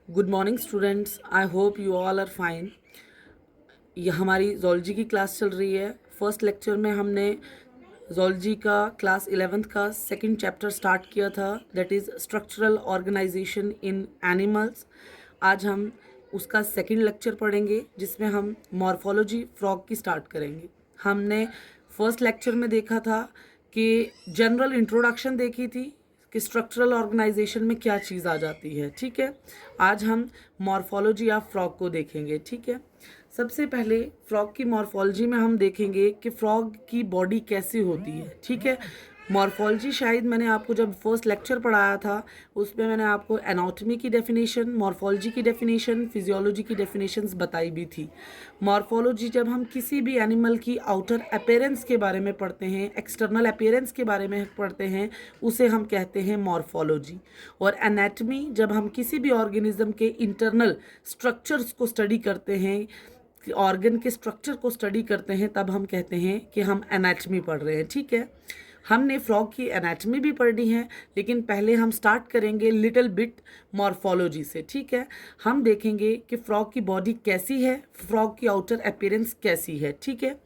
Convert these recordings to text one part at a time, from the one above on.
Good morning students, I hope you all are fine. ये हमारी zoology की class चल रही है। फर्स्ट लेक्चर में हमने जोलॉजी का क्लास 11th का सेकंड चैप्टर स्टार्ट किया था, that is structural organization in animals. आज हम उसका सेकंड लेक्चर पढ़ेंगे जिसमें हम मॉर्फोलॉजी फ्रॉग की स्टार्ट करेंगे। हमने फर्स्ट लेक्चर में देखा था कि जनरल इंट्रोडक्शन देखी थी कि स्ट्रक्चरल ऑर्गेनाइजेशन में क्या चीज़ आ जाती है। ठीक है, आज हम मॉर्फोलॉजी ऑफ फ्रॉग को देखेंगे। ठीक है, सबसे पहले फ्रॉग की मॉर्फोलॉजी में हम देखेंगे कि फ्रॉग की बॉडी कैसी होती है। ठीक है, मॉर्फोलॉजी शायद मैंने आपको जब फर्स्ट लेक्चर पढ़ाया था उसमें मैंने आपको एनाटॉमी की डेफिनेशन, मॉर्फोलॉजी की डेफिनेशन, फिजियोलॉजी की डेफिनेशंस बताई भी थी। मॉर्फोलॉजी जब हम किसी भी एनिमल की आउटर अपीयरेंस के बारे में पढ़ते हैं, एक्सटर्नल अपीयरेंस के बारे में पढ़ते हैं, उसे हम कहते हैं मॉर्फोलॉजी। और एनाटमी जब हम किसी भी ऑर्गेनिज्म के इंटरनल स्ट्रक्चर्स को स्टडी करते हैं, ऑर्गन के स्ट्रक्चर को स्टडी करते हैं, तब हम कहते हैं कि हम एनाटमी पढ़ रहे हैं। ठीक है, हमने फ्रॉग की एनाटमी भी पढ़ी है, लेकिन पहले हम स्टार्ट करेंगे लिटिल बिट मॉर्फोलॉजी से। ठीक है, हम देखेंगे कि फ्रॉग की बॉडी कैसी है, फ्रॉग की आउटर अपीयरेंस कैसी है। ठीक है,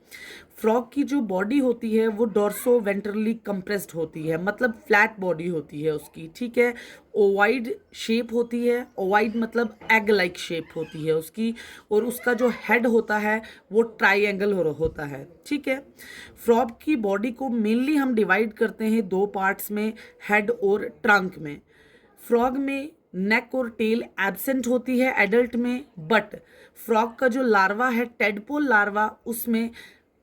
फ्रॉग की जो बॉडी होती है वो डॉर्सो वेंट्रली कंप्रेस्ड होती है, मतलब फ्लैट बॉडी होती है उसकी। ठीक है, ओवाइड शेप होती है, ओवाइड मतलब एग लाइक शेप होती है उसकी, और उसका जो हेड होता है वो ट्राइंगल होता है। ठीक है, फ्रॉग की बॉडी को मेनली हम डिवाइड करते हैं दो पार्ट्स में, हेड और ट्रंक में। फ्रॉग में नेक और टेल एब्सेंट होती है एडल्ट में, बट फ्रॉग का जो लार्वा है, टेडपोल लार्वा, उसमें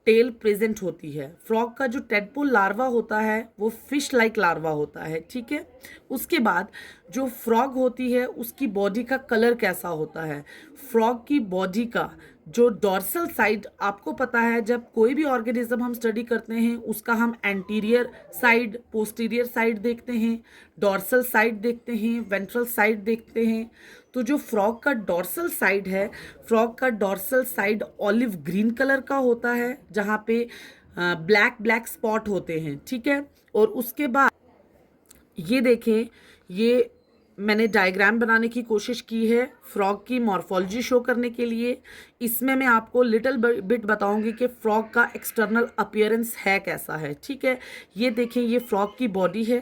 टेल प्रेजेंट होती है। फ्रॉग का जो टेडपोल लार्वा होता है वो फिश लाइक लार्वा होता है। ठीक है, उसके बाद जो फ्रॉग होती है उसकी बॉडी का कलर कैसा होता है। फ्रॉग की बॉडी का जो डॉर्सल साइड, आपको पता है जब कोई भी ऑर्गेनिज्म हम स्टडी करते हैं उसका हम एंटीरियर साइड, पोस्टीरियर साइड देखते हैं, डॉर्सल साइड देखते हैं, वेंट्रल साइड देखते हैं। तो जो फ्रॉग का डॉर्सल साइड है, फ्रॉग का dorsal side olive green colour का होता है, जहाँ पे ब्लैक ब्लैक स्पॉट होते हैं। ठीक है, और उसके बाद ये देखें, ये मैंने डायग्राम बनाने की कोशिश की है फ्रॉग की मॉर्फोलॉजी शो करने के लिए। इसमें मैं आपको लिटिल बिट बताऊंगी कि फ्रॉग का एक्सटर्नल अपीयरेंस है कैसा है। ठीक है, ये देखें, ये फ्रॉग की बॉडी है,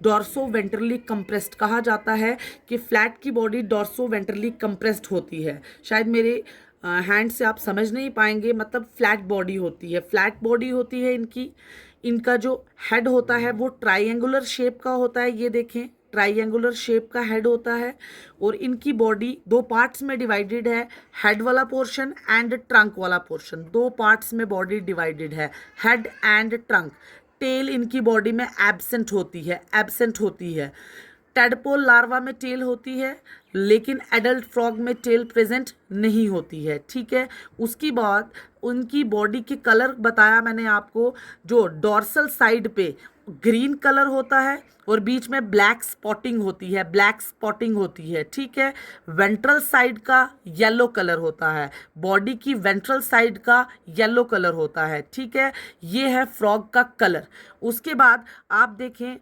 डॉर्सो वेंट्रली कंप्रेस्ड कहा जाता है कि फ्लैट की बॉडी डॉर्सो वेंट्रली कंप्रेस्ड होती है। शायद मेरे हैंड से आप समझ नहीं पाएंगे, मतलब फ्लैट बॉडी होती है, फ्लैट बॉडी होती है इनकी। इनका जो हेड होता है वो ट्राइंगुलर शेप का होता है, ये देखें, ट्राइंगुलर शेप का हेड होता है। और इनकी बॉडी दो पार्ट्स में डिवाइडेड है, हेड वाला पोर्शन एंड ट्रंक वाला पोर्शन, दो पार्ट्स में बॉडी डिवाइडेड है, हेड एंड ट्रंक। टेल इनकी बॉडी में एब्सेंट होती है। टेडपोल लार्वा में टेल होती है, लेकिन एडल्ट फ्रॉग में टेल प्रेजेंट नहीं होती है। ठीक है, उसकी बाद उनकी बॉडी के कलर बताया मैंने आपको, जो डॉर्सल साइड पे ग्रीन कलर होता है और बीच में ब्लैक स्पॉटिंग होती है। ठीक है, वेंट्रल साइड का येलो कलर होता है, बॉडी की वेंट्रल साइड का येलो कलर होता है। ठीक है, ये है फ्रॉग का कलर। उसके बाद आप देखें,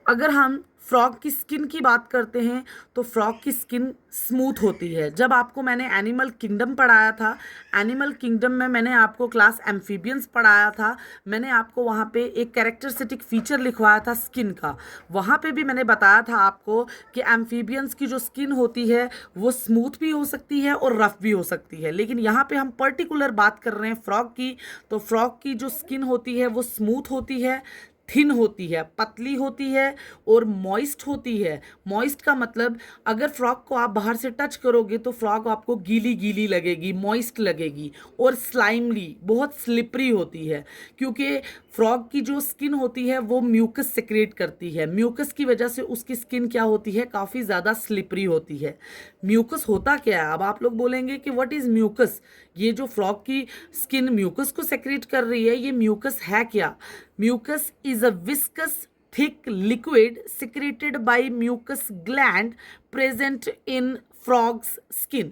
अगर हम फ्रॉग की स्किन की बात करते हैं तो फ्रॉग की स्किन स्मूथ होती है। जब आपको मैंने एनिमल किंगडम पढ़ाया था, एनिमल किंगडम में मैंने आपको क्लास एम्फीबियंस पढ़ाया था, मैंने आपको वहाँ पे एक कैरेक्टरिस्टिक फीचर लिखवाया था स्किन का। वहाँ पे भी मैंने बताया था आपको कि एम्फीबियंस की जो स्किन होती है वो स्मूथ भी हो सकती है और रफ भी हो सकती है, लेकिन यहाँ पे हम पर्टिकुलर बात कर रहे हैं फ्रॉग की। तो फ्रॉग की जो स्किन होती है वो स्मूथ होती है, थिन होती है, पतली होती है और मॉइस्ट होती है। मॉइस्ट का मतलब अगर फ्रॉग को आप बाहर से टच करोगे तो फ्रॉग आपको गीली गीली लगेगी, मॉइस्ट लगेगी, और स्लाइमली, बहुत स्लिपरी होती है, क्योंकि फ्रॉग की जो स्किन होती है वो म्यूकस सेक्रेट करती है। म्यूकस की वजह से उसकी स्किन क्या होती है, काफ़ी ज़्यादा स्लिपरी होती है। म्यूकस होता क्या है, अब आप लोग बोलेंगे कि व्हाट इज़ म्यूकस। ये जो फ्रॉग की स्किन म्यूकस को सेक्रेट कर रही है, ये म्यूकस है क्या। Mucus is a viscous thick liquid secreted by mucus gland present in frog's skin।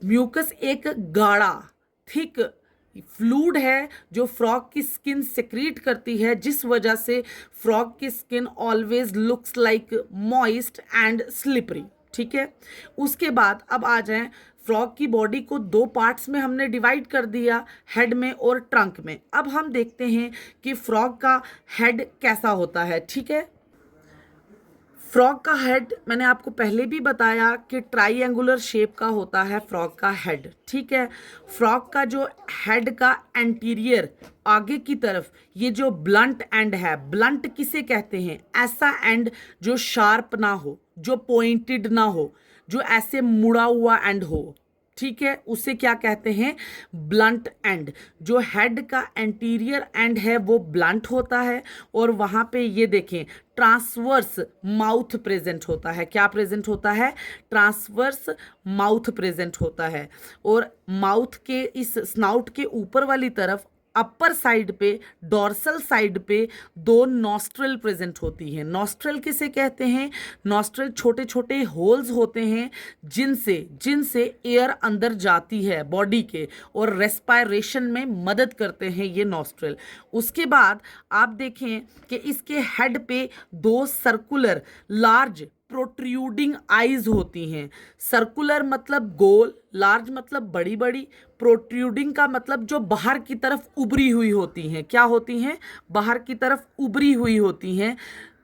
Mucus एक गाढ़ा, थिक फ्लूइड है जो फ्रॉग की स्किन सेक्रीट करती है, जिस वजह से फ्रॉग की skin always looks like moist and slippery. ठीक है, उसके बाद अब आ जाएं, फ्रॉग की बॉडी को दो पार्ट्स में हमने डिवाइड कर दिया, हेड में और ट्रंक में। अब हम देखते हैं कि फ्रॉग का हेड कैसा होता है। ठीक है, फ्रॉग का हेड मैंने आपको पहले भी बताया कि ट्राइएंगुलर शेप का होता है फ्रॉग का हेड। ठीक है, फ्रॉग का जो हेड का एंटीरियर आगे की तरफ ये जो ब्लंट एंड है, ब्लंट किसे कहते हैं? ऐसा एंड जो शार्प ना हो, जो पॉइंटेड ना हो, जो ऐसे मुड़ा हुआ एंड हो। ठीक है, उसे क्या कहते हैं? Blunt and. जो हेड का एंटीरियर एंड है वो ब्लंट होता है, और वहाँ पे ये देखें ट्रांसवर्स माउथ प्रेजेंट होता है। क्या प्रेजेंट होता है? ट्रांसवर्स माउथ प्रेजेंट होता है। और माउथ के इस स्नाउट के ऊपर वाली तरफ अपर साइड पे, डॉर्सल साइड पे दो नॉस्ट्रल प्रेजेंट होती हैं। नॉस्ट्रल किसे कहते हैं? नॉस्ट्रल छोटे छोटे होल्स होते हैं जिनसे जिनसे एयर अंदर जाती है बॉडी के, और रेस्पायरेशन में मदद करते हैं ये नॉस्ट्रल। उसके बाद आप देखें कि इसके हेड पे दो सर्कुलर लार्ज प्रोट्रूडिंग आईज होती हैं। सर्कुलर मतलब गोल, लार्ज मतलब बड़ी बड़ी, प्रोट्रूडिंग का मतलब जो बाहर की तरफ उभरी हुई होती हैं। क्या होती हैं? बाहर की तरफ उभरी हुई होती हैं।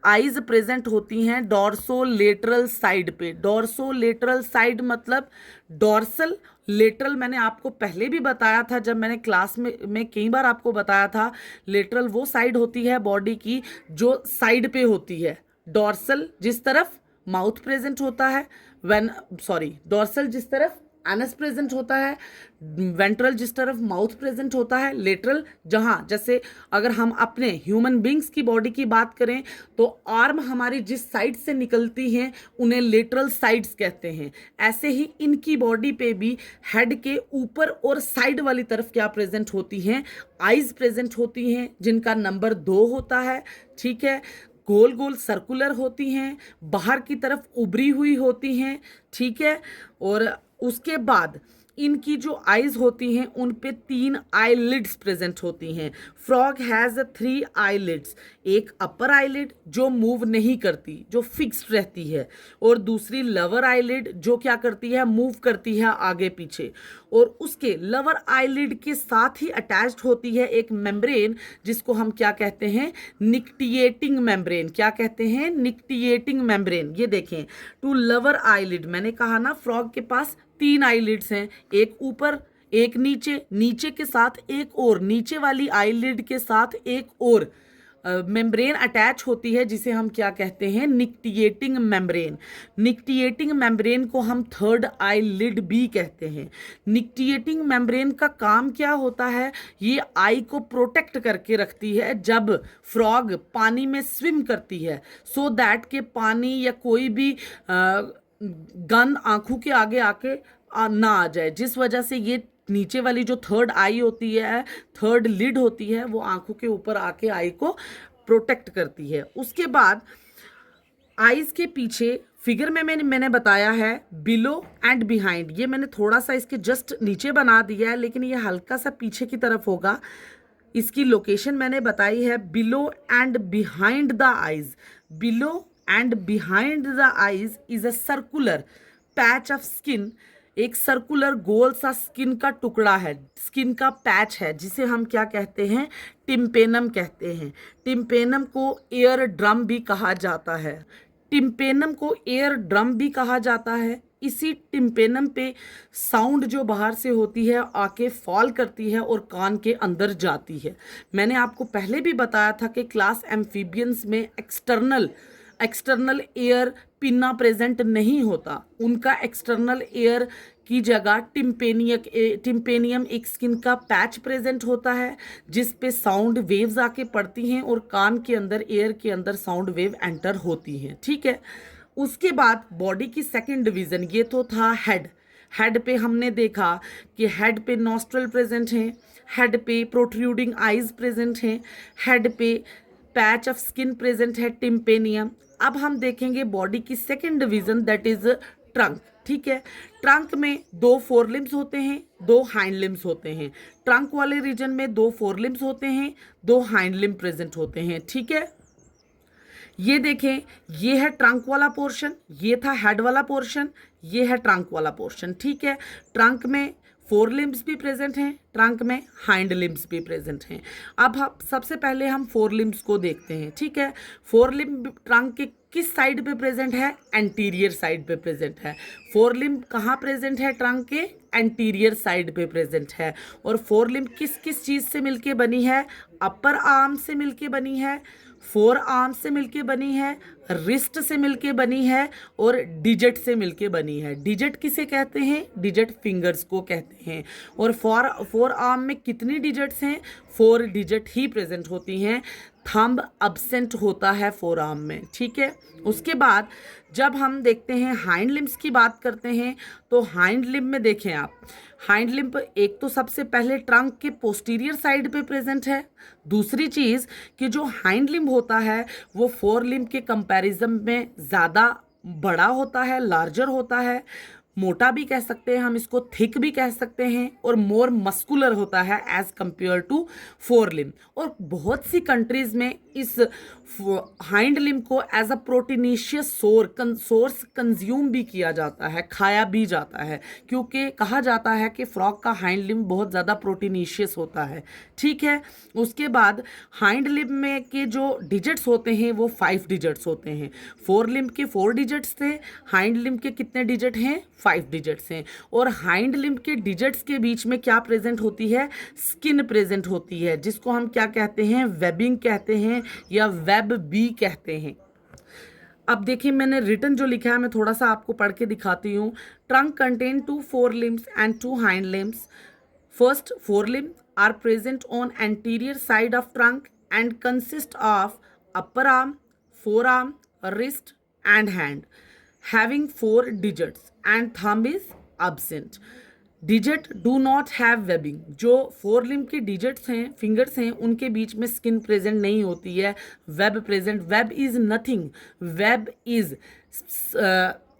आईज प्रेजेंट होती हैं डॉर्सोलेटरल साइड पे। डॉर्सोलेटरल साइड मतलब डॉर्सल लेटरल मैंने आपको पहले भी बताया था, जब मैंने क्लास में कई बार आपको बताया था। लेटरल वो साइड होती है बॉडी की जो साइड पे होती है। डॉर्सल जिस तरफ माउथ प्रेजेंट होता है, डॉर्सल जिस तरफ एनस प्रेजेंट होता है, वेंट्रल जिस तरफ माउथ प्रेजेंट होता है, लेटरल जहाँ, जैसे अगर हम अपने ह्यूमन बींग्स की बॉडी की बात करें तो आर्म हमारी जिस साइड से निकलती हैं उन्हें लेटरल साइड्स कहते हैं। ऐसे ही इनकी बॉडी पे भी हेड के ऊपर और साइड वाली तरफ क्या प्रेजेंट होती हैं? आइज प्रेजेंट होती हैं, जिनका नंबर 2 होता है। ठीक है, गोल गोल सर्कुलर होती हैं, बाहर की तरफ उभरी हुई होती हैं। ठीक है, और उसके बाद इनकी जो आईज होती हैं उन पे 3 आईलिड्स प्रेजेंट होती हैं। फ्रॉग हैज़ 3 आईलिड्स, एक अपर आईलिड जो मूव नहीं करती, जो फिक्स्ड रहती है, और दूसरी लोअर आईलिड जो क्या करती है? मूव करती है आगे पीछे। और उसके लोअर आईलिड के साथ ही अटैच्ड होती है एक मेम्ब्रेन जिसको हम क्या कहते हैं? निक्टिएटिंग मेम्ब्रेन। क्या कहते हैं? निक्टिएटिंग मेम्ब्रेन। ये देखें, टू लोअर आईलिड, मैंने कहा ना फ्रॉग के पास 3 आईलिड्स हैं, एक ऊपर एक नीचे, नीचे के साथ एक और, नीचे वाली आईलिड के साथ एक और मेम्ब्रेन अटैच होती है जिसे हम क्या कहते हैं? निक्टिएटिंग मेम्ब्रेन। निक्टिएटिंग मेम्ब्रेन को हम थर्ड आईलिड भी कहते हैं। निक्टिएटिंग मेम्ब्रेन का काम क्या होता है? ये आई को प्रोटेक्ट करके रखती है जब फ्रॉग पानी में स्विम करती है, सो दैट के पानी या कोई भी गंद आंखों के आगे आके ना आ जाए, जिस वजह से ये नीचे वाली जो थर्ड आई होती है, थर्ड लिड होती है, वो आंखों के ऊपर आके आई को प्रोटेक्ट करती है। उसके बाद आईज के पीछे फिगर में मैंने बताया है बिलो एंड बिहाइंड। ये मैंने थोड़ा सा इसके जस्ट नीचे बना दिया है, लेकिन ये हल्का सा पीछे की तरफ होगा। इसकी लोकेशन मैंने बताई है below and behind the eyes. Below and behind the eyes is a circular patch of skin. एक सर्कुलर गोल सा स्किन का टुकड़ा है, स्किन का पैच है, जिसे हम क्या कहते हैं? टिम्पेनम कहते हैं। टिम्पेनम को एयर ड्रम भी कहा जाता है। टिम्पेनम को एयर ड्रम भी कहा जाता है। इसी टिम्पेनम पे साउंड जो बाहर से होती है आके फॉल करती है और कान के अंदर जाती है। मैंने आपको पहले भी बताया था कि क्लास एम्फीबियंस में एक्सटर्नल एयर पिन्ना प्रेजेंट नहीं होता। उनका एक्सटर्नल एयर की जगह टिम्पेनियम एक स्किन का पैच प्रेजेंट होता है जिस पे साउंड वेव्स आके पड़ती हैं और कान के अंदर, एयर के अंदर साउंड वेव एंटर होती हैं। ठीक है, उसके बाद बॉडी की सेकंड डिवीजन, ये तो था हेड। हेड पे हमने देखा कि हेड पे नॉस्ट्रल प्रेजेंट हैं, हेड पे प्रोट्रूडिंग आईज प्रेजेंट हैं, हेड पे पैच ऑफ स्किन प्रेजेंट है टिम्पेनियम। अब हम देखेंगे बॉडी की second division, that is trunk, ठीक है। ट्रंक में 2 फोर लिम्स होते हैं, 2 हाइंड लिम्स होते हैं। ट्रंक वाले रीजन में 2 फोर लिम्स होते हैं, 2 हाइंड लिम्ब प्रेजेंट होते हैं, ठीक है। ये देखें, ये है ट्रंक वाला पोर्शन, ये था हेड वाला पोर्शन, ये है ट्रंक वाला पोर्शन, ठीक है। ट्रंक में 4 लिम्स भी प्रेजेंट हैं, ट्रंक में हाइंड लिम्स भी प्रेजेंट हैं। अब हम सबसे पहले हम 4 लिम्स को देखते हैं, ठीक है। 4 लिम्ब ट्रंक के किस साइड पे प्रेजेंट है? एंटीरियर साइड पे प्रेजेंट है। 4 लिम्ब कहाँ प्रेजेंट है? ट्रंक के एंटीरियर साइड पे प्रेजेंट है। और 4 लिम्ब किस किस चीज़ से मिलके बनी है? अपर आर्म से मिलके बनी है, फोर आर्म से मिलके बनी है, रिस्ट से मिलके बनी है और डिजिट से मिलके बनी है। डिजिट किसे कहते हैं? डिजिट फिंगर्स को कहते हैं। और फोर आर्म में कितनी डिजिट्स हैं? 4 डिजिट ही प्रेजेंट होती हैं। थंब अब्सेंट होता है फोर आर्म में, ठीक है। उसके बाद जब हम देखते हैं हाइंड लिम्स की बात करते हैं, तो हाइंड लिम्ब में देखें आप, हाइंड लिम्ब एक तो सबसे पहले ट्रंक के पोस्टीरियर साइड पे प्रेजेंट है। दूसरी चीज़ कि जो हाइंड लिम्ब होता है वो फोर लिम्ब के कंपैरिजन में ज़्यादा बड़ा होता है, लार्जर होता है, मोटा भी कह सकते हैं हम इसको, थिक भी कह सकते हैं, और मोर मस्कुलर होता है as compared to fore limb. और बहुत सी कंट्रीज में इस हाइंड लिम्ब को as a proteinaceous source consume भी किया जाता है, खाया भी जाता है, क्योंकि कहा जाता है कि फ्रॉग का हाइंड लिम्ब बहुत ज़्यादा प्रोटीनेशियस होता है, ठीक है। उसके बाद हाइंड लिम्ब में के जो डिजिट्स होते हैं वो 5 डिजिट्स होते हैं। फोर लिम्ब के 4 डिजिट्स थे, हाइंड लिम्ब के कितने डिजिट हैं? 5 डिजिट्स हैं। और हाइंड लिम्ब के डिजिट्स के बीच में क्या प्रेजेंट होती है? स्किन प्रेजेंट होती है, जिसको हम क्या कहते हैं? वेबिंग कहते हैं या वेब बी कहते हैं। अब देखिए, मैंने रिटन जो लिखा है मैं थोड़ा सा आपको पढ़ के दिखाती हूँ। Trunk contain 2 fore limbs and 2 hind limbs. First fore limbs are present on anterior side of trunk and consist of upper arm, fore arm, wrist and hand having 4 digits and thumb is absent. Digit do not have webbing. जो 4 limb के digits हैं, fingers हैं, उनके बीच में skin present नहीं होती है, web present. Web is nothing, web is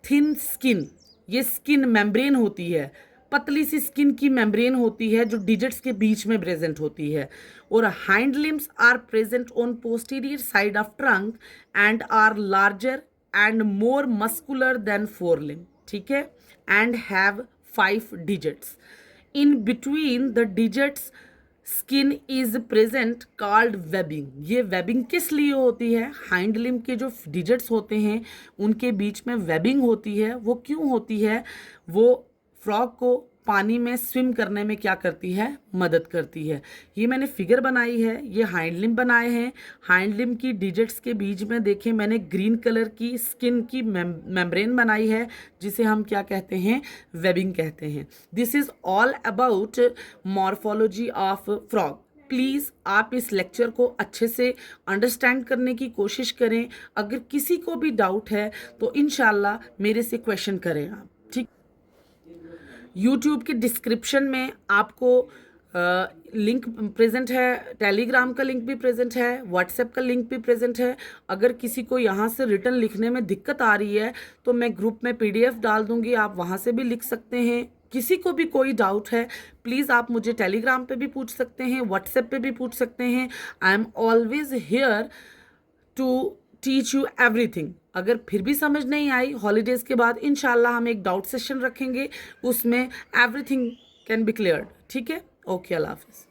thin skin. ये स्किन मेम्ब्रेन होती है, पतली सी स्किन की मेम्ब्रेन होती है जो डिजिट्स के बीच में प्रेजेंट होती है। और hind limbs are present on posterior side of trunk and are larger and more muscular than forelimb, ठीक है, and have 5 digits. In between the digits skin is present called webbing. ये webbing किस लिए होती है? हाइंड लिम्ब के जो digits होते हैं उनके बीच में webbing होती है। वो क्यों होती है? वो फ्रॉग को पानी में स्विम करने में क्या करती है? मदद करती है। ये मैंने फिगर बनाई है, ये हाइंड लिम्ब बनाए हैं। हाइंड लिम्ब की डिजिट्स के बीच में देखें मैंने ग्रीन कलर की स्किन की मेम्ब्रेन बनाई है, जिसे हम क्या कहते हैं? वेबिंग कहते हैं। This is all about morphology of frog. Please आप इस लेक्चर को अच्छे से अंडरस्टैंड करने की कोशिश करें। अगर किसी को भी डाउट है तो इंशाल्लाह मेरे से क्वेश्चन करें आप, ठीक। यूट्यूब के डिस्क्रिप्शन में आपको लिंक प्रेजेंट है, टेलीग्राम का लिंक भी प्रेजेंट है, व्हाट्सएप का लिंक भी प्रेजेंट है। अगर किसी को यहाँ से रिटर्न लिखने में दिक्कत आ रही है तो मैं ग्रुप में पीडीएफ डाल दूँगी, आप वहाँ से भी लिख सकते हैं। किसी को भी कोई डाउट है प्लीज़ आप मुझे टेलीग्राम पे भी पूछ सकते हैं, व्हाट्सएप पे भी पूछ सकते हैं। I am always here to teach you everything. अगर फिर भी समझ नहीं आई, हॉलीडेज़ के बाद इंशाल्लाह हम एक डाउट सेशन रखेंगे, उसमें एवरीथिंग कैन बी क्लियर्ड, ठीक है। ओके, अल्लाह हाफिज़।